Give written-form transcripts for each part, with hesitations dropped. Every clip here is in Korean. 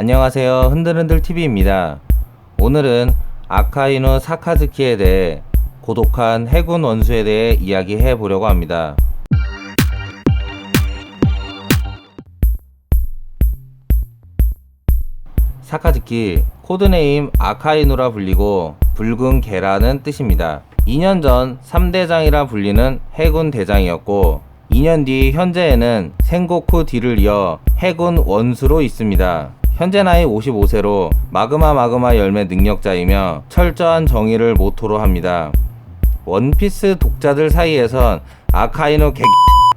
안녕하세요, 흔들흔들TV입니다. 오늘은 아카이누 사카즈키에 대해 고독한 해군 원수에 대해 이야기해 보려고 합니다. 사카즈키, 코드네임 아카이누라 불리고 붉은 개라는 뜻입니다. 2년 전 3대장이라 불리는 해군 대장이었고 2년 뒤 현재에는 생고쿠 D를 이어 해군 원수로 있습니다. 현재 나이 55세로 마그마 열매 능력자이며 철저한 정의를 모토로 합니다. 원피스 독자들 사이에선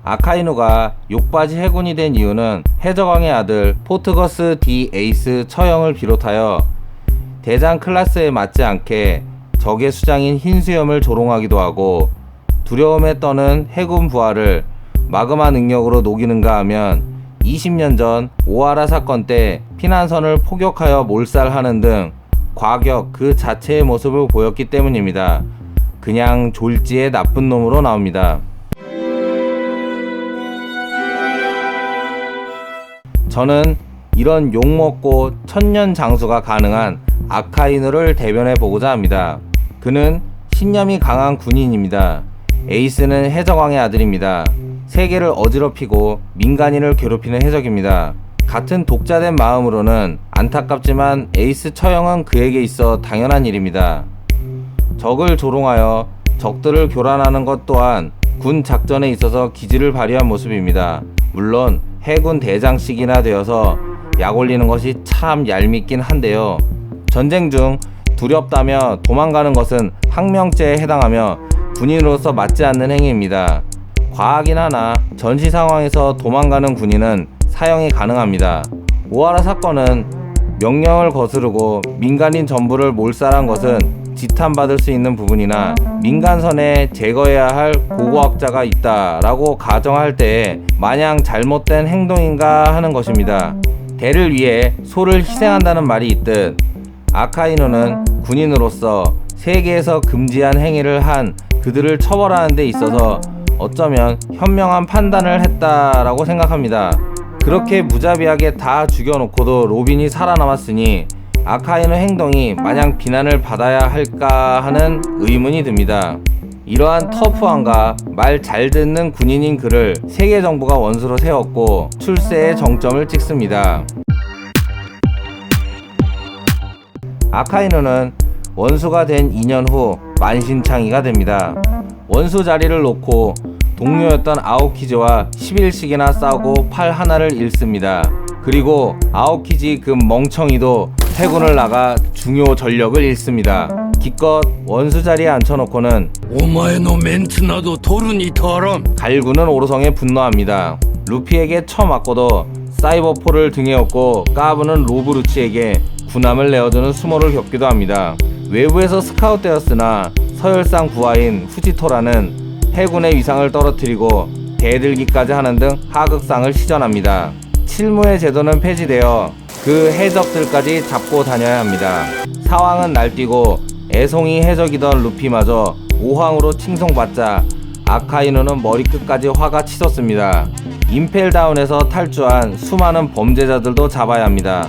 아카이누가 욕바지 해군이 된 이유는 해적왕의 아들 포트거스 D 에이스 처형을 비롯하여 대장 클래스에 맞지 않게 적의 수장인 흰수염을 조롱하기도 하고 두려움에 떠는 해군 부하를 마그마 능력으로 녹이는가 하면 20년 전 오하라 사건 때 피난선을 포격하여 몰살하는 등 과격 그 자체의 모습을 보였기 때문입니다. 그냥 졸지의 나쁜 놈으로 나옵니다. 저는 이런 욕먹고 천년 장수가 가능한 아카이누를 대변해 보고자 합니다. 그는 신념이 강한 군인입니다. 에이스는 해적왕의 아들입니다. 세계를 어지럽히고 민간인을 괴롭히는 해적입니다. 같은 독자된 마음으로는 안타깝지만 에이스 처형은 그에게 있어 당연한 일입니다. 적을 조롱하여 적들을 교란하는 것 또한 군 작전에 있어서 기지를 발휘한 모습입니다. 물론 해군 대장씩이나 되어서 약 올리는 것이 참 얄밉긴 한데요. 전쟁 중 두렵다며 도망가는 것은 항명죄에 해당하며 군인으로서 맞지 않는 행위입니다. 과하긴 하나 전시 상황에서 도망가는 군인은 사형이 가능합니다. 오하라 사건은 명령을 거스르고 민간인 전부를 몰살한 것은 지탄받을 수 있는 부분이나 민간선에 제거해야 할 고고학자가 있다라고 가정할 때에 마냥 잘못된 행동인가 하는 것입니다. 대를 위해 소를 희생한다는 말이 있듯 아카이누는 군인으로서 세계에서 금지한 행위를 한 그들을 처벌하는 데 있어서 어쩌면 현명한 판단을 했다라고 생각합니다. 그렇게 무자비하게 다 죽여놓고도 로빈이 살아남았으니 아카이누 행동이 마냥 비난을 받아야 할까 하는 의문이 듭니다. 이러한 터프함과 말 잘 듣는 군인인 그를 세계 정부가 원수로 세웠고 출세의 정점을 찍습니다. 아카이누는 원수가 된 2년 후 만신창이가 됩니다. 원수 자리를 놓고 동료였던 아오키즈와 10일씩이나 싸우고 팔 하나를 잃습니다. 그리고 아오키지 그 멍청이도 해군을 나가 중요 전력을 잃습니다. 기껏 원수 자리에 앉혀놓고는 오마에노 멘트나도 도르니타람 갈구는 오로성에 분노합니다. 루피에게 쳐맞고도 사이버포를 등에 업고 까부는 로브루치에게 군함을 내어주는 수모를 겪기도 합니다. 외부에서 스카웃되었으나 서열상 부하인 후지토라는 해군의 위상을 떨어뜨리고 대들기까지 하는 등 하극상을 시전합니다. 칠무의 제도는 폐지되어 그 해적들까지 잡고 다녀야 합니다. 사왕은 날뛰고 애송이 해적이던 루피마저 오황으로 칭송받자 아카이누는 머리끝까지 화가 치솟습니다. 임펠다운에서 탈주한 수많은 범죄자들도 잡아야 합니다.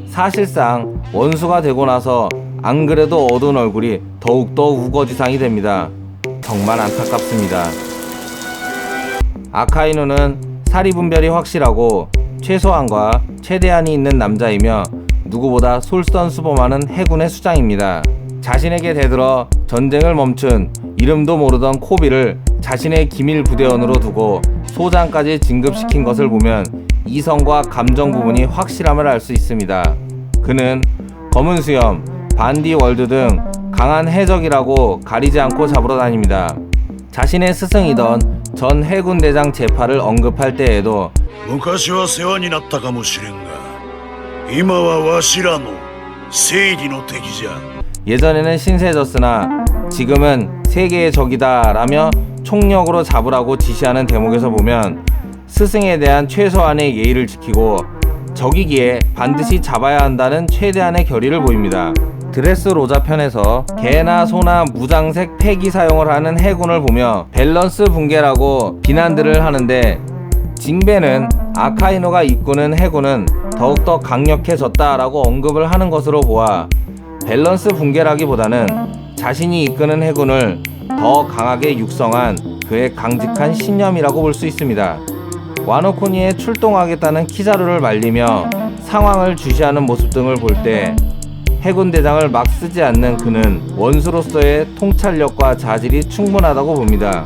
사실상 원수가 되고 나서 안 그래도 어두운 얼굴이 더욱더 우거지상이 됩니다. 정말 안타깝습니다. 아카이누는 사리분별이 확실하고 최소한과 최대한이 있는 남자이며 누구보다 솔선수범하는 해군의 수장입니다. 자신에게 대들어 전쟁을 멈춘 이름도 모르던 코비를 자신의 기밀 부대원으로 두고 소장까지 진급시킨 것을 보면 이성과 감정 부분이 확실함을 알 수 있습니다. 그는 검은 수염, 반디 월드 등 강한 해적이라고 가리지 않고 잡으러 다닙니다. 자신의 스승이던 전 해군 대장 제파를 언급할 때에도 昔は世話になったかもしれんが今はわしらの正義の敵じゃ 예전에는 신세졌으나 지금은 세계의 적이다 라며 총력으로 잡으라고 지시하는 대목에서 보면 스승에 대한 최소한의 예의를 지키고 적이기에 반드시 잡아야 한다는 최대한의 결의를 보입니다. 드레스로자 편에서 개나 소나 무장색 폐기 사용을 하는 해군을 보며 밸런스 붕괴라고 비난들을 하는데 징배는 아카이누가 이끄는 해군은 더욱더 강력해졌다라고 언급을 하는 것으로 보아 밸런스 붕괴라기보다는 자신이 이끄는 해군을 더 강하게 육성한 그의 강직한 신념이라고 볼 수 있습니다. 와노 코니에 출동하겠다는 키자루를 말리며 상황을 주시하는 모습 등을 볼 때 해군 대장을 막 쓰지 않는 그는 원수로서의 통찰력과 자질이 충분하다고 봅니다.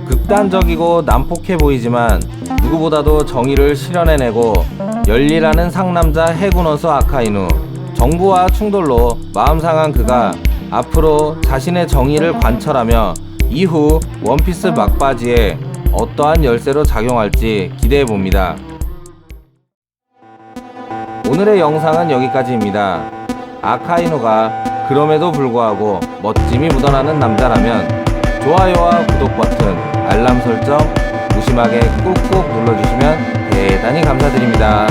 극단적이고 난폭해 보이지만 누구보다도 정의를 실현해내고 열일하는 상남자 해군원수 아카이누. 정부와 충돌로 마음 상한 그가 앞으로 자신의 정의를 관철하며 이후 원피스 막바지에 어떠한 열쇠로 작용할지 기대해봅니다. 오늘의 영상은 여기까지입니다. 아카이누가 그럼에도 불구하고 멋짐이 묻어나는 남자라면 좋아요와 구독 버튼, 알람 설정 무심하게 꾹꾹 눌러주시면 대단히 감사드립니다.